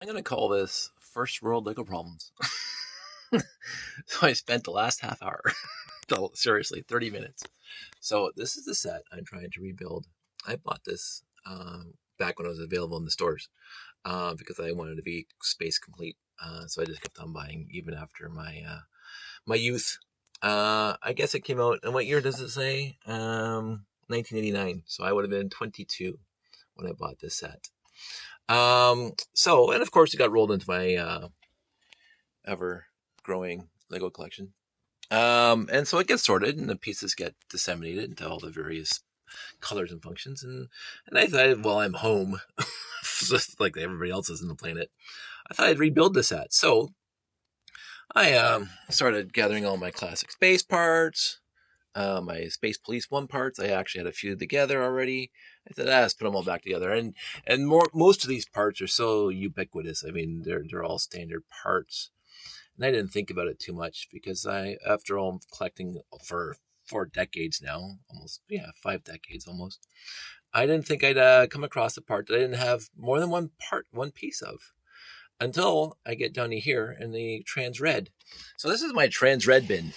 I'm going to call this First World Lego Problems. So I spent the last half hour, seriously, 30 minutes. So this is the set I'm trying to rebuild. I bought this back when it was available in the stores because I wanted to be space complete. So I just kept on buying even after my youth. I guess it came out, and what year does it say? 1989. So I would have been 22 when I bought this set. And of course it got rolled into my ever growing Lego collection. And so it gets sorted and the pieces get disseminated into all the various colors and functions. And I thought, well, I'm home, just like everybody else is on the planet. I thought I'd rebuild this set. So I started gathering all my classic space parts, my Space Police 1 parts. I actually had a few together already. I said, let's put them all back together. And most of these parts are so ubiquitous. I mean, they're all standard parts. And I didn't think about it too much because after all, I'm collecting for 4 decades now, almost, 5 decades almost. I didn't think I'd come across a part that I didn't have more than one piece of, until I get down to here in the trans red. So this is my trans red bin.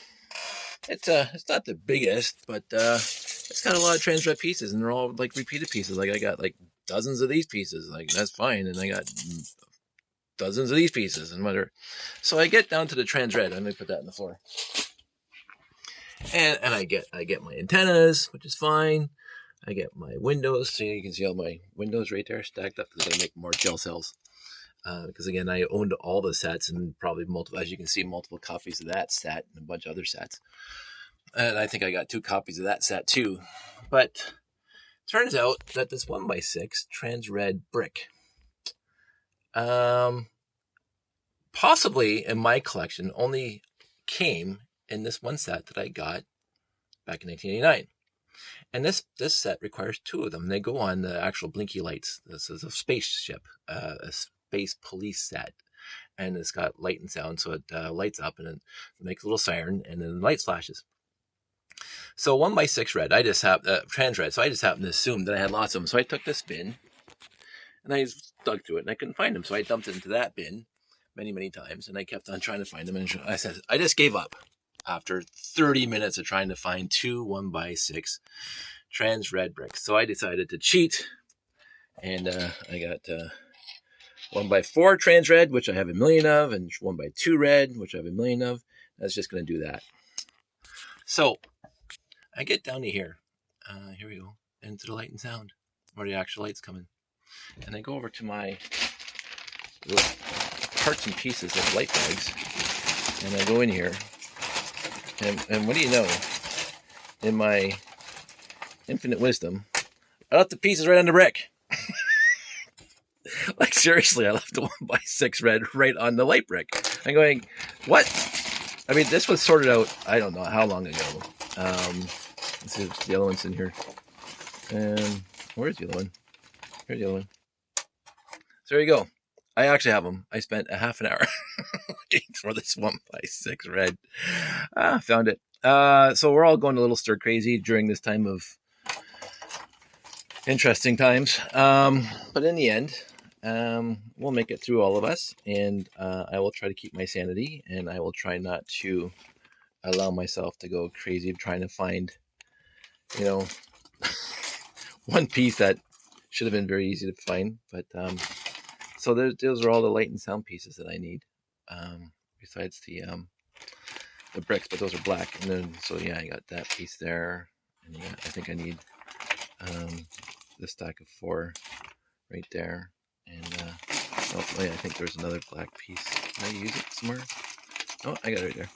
It's not the biggest, but it's got a lot of trans red pieces, and they're all like repeated pieces. Like I got like dozens of these pieces, like that's fine, and I got dozens of these pieces and whatever. So I get down to the trans red. I'm gonna put that on the floor, and I get my antennas, which is fine. I get my windows, so you can see all my windows right there stacked up because I make more gel cells. Because again, I owned all the sets and probably multiple, as you can see, multiple copies of that set and a bunch of other sets. And I think I got 2 copies of that set too. But turns out that this 1x6 trans red brick, possibly in my collection, only came in this one set that I got back in 1989. And this set requires 2 of them. They go on the actual blinky lights. This is a spaceship, a Space Police set, and it's got light and sound, so it lights up and it makes a little siren, and then the light flashes. So 1x6 red, I just have trans red, so I just happened to assume that I had lots of them. So I took this bin and I dug through it, and I couldn't find them, so I dumped it into that bin many times, and I kept on trying to find them. And I said, I just gave up after 30 minutes of trying to find 2 1x6 trans red bricks. So I decided to cheat, and I got 1x4 trans red, which I have a million of, and 1x2 red, which I have a million of. That's just going to do that. So I get down to here. Here we go. Into the light and sound, where the actual light's coming. And I go over to my parts and pieces of light bags, and I go in here. And what do you know? In my infinite wisdom, I left the pieces right on the brick. Like seriously, I left the 1x6 red right on the light brick. I'm going, what? I mean, this was sorted out, I don't know how long ago. Let's see if the other one's in here. Where's the other one? Here's the other one. So there you go. I actually have them. I spent a half an hour looking for this 1x6 red. Found it. So we're all going a little stir crazy during this time of interesting times. But in the end, we'll make it through, all of us, and I will try to keep my sanity, and I will try not to allow myself to go crazy trying to find, one piece that should have been very easy to find. But so those are all the light and sound pieces that I need, besides the bricks, but those are black. And then so yeah, I got that piece there, and yeah, I think I need the stack of 4 right there. And I think there's another black piece. Can I use it somewhere? Oh, I got it right there.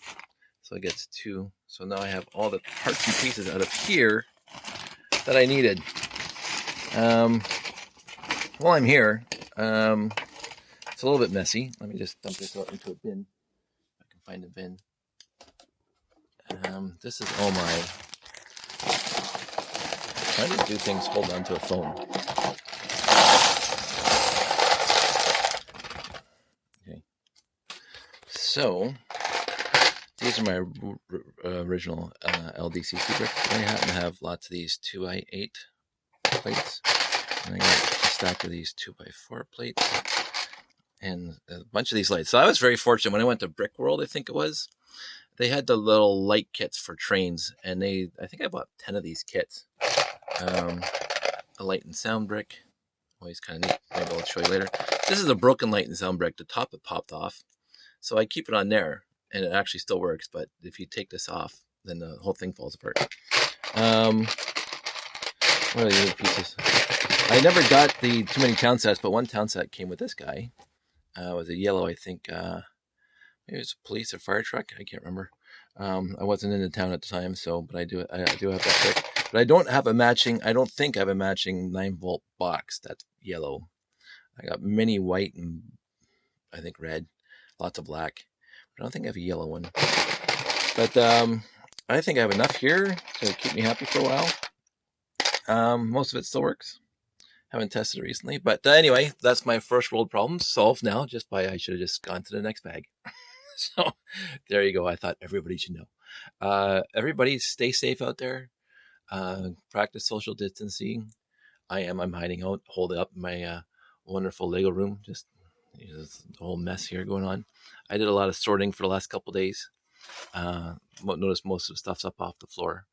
So it gets 2. So now I have all the parts and pieces out of here that I needed. While I'm here, it's a little bit messy. Let me just dump this out into a bin. If I can find a bin. This is all my... I'm trying to do things holding onto a phone. Okay. So, these are my original LDCC bricks. I happen to have lots of these 2x8 plates. And I got a stack of these 2x4 plates. and a bunch of these lights. So I was very fortunate when I went to Brick World, I think it was. They had the little light kits for trains, and I think I bought 10 of these kits. A light and sound brick. Always kind of neat. Maybe I'll show you later. This is a broken light and sound brick. The top had popped off. So I keep it on there, and it actually still works. But if you take this off, then the whole thing falls apart. What are the other pieces? I never got the too many town sets, but one town set came with this guy. It was a yellow, I think. Maybe it was a police or fire truck. I can't remember. I wasn't in the town at the time, so but I do have that trick. But I don't have a matching. I don't think I have a matching 9-volt box that's yellow. I got many white and I think red, lots of black. But I don't think I have a yellow one. But I think I have enough here to keep me happy for a while. Most of it still works. Haven't tested it recently, but anyway, that's my first world problem solved now. Just by I should have just gone to the next bag. So there you go. I thought everybody should know. Everybody stay safe out there. Practice social distancing. I'm hiding out, holding up my wonderful Lego room. Just the whole mess here going on. I did a lot of sorting for the last couple of days. Notice most of the stuff's up off the floor.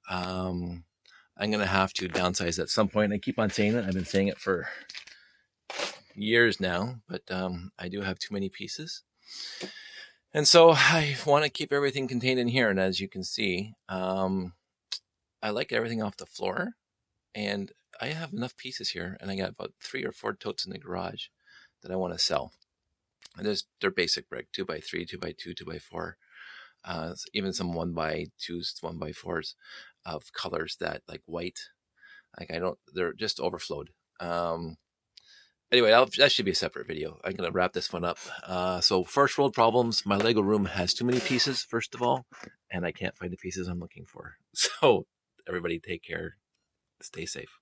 I'm going to have to downsize at some point. I keep on saying it. I've been saying it for years now, but I do have too many pieces. And so I want to keep everything contained in here. And as you can see, I like everything off the floor. And I have enough pieces here. And I got about 3 or 4 totes in the garage that I want to sell. And they're basic brick, 2x3, 2x2, 2x4. Even some 1x2s, 1x4s of colors that like white. They're just overflowed. Anyway, that should be a separate video. I'm going to wrap this one up. So first world problems. My Lego room has too many pieces, first of all, and I can't find the pieces I'm looking for. So everybody take care. Stay safe.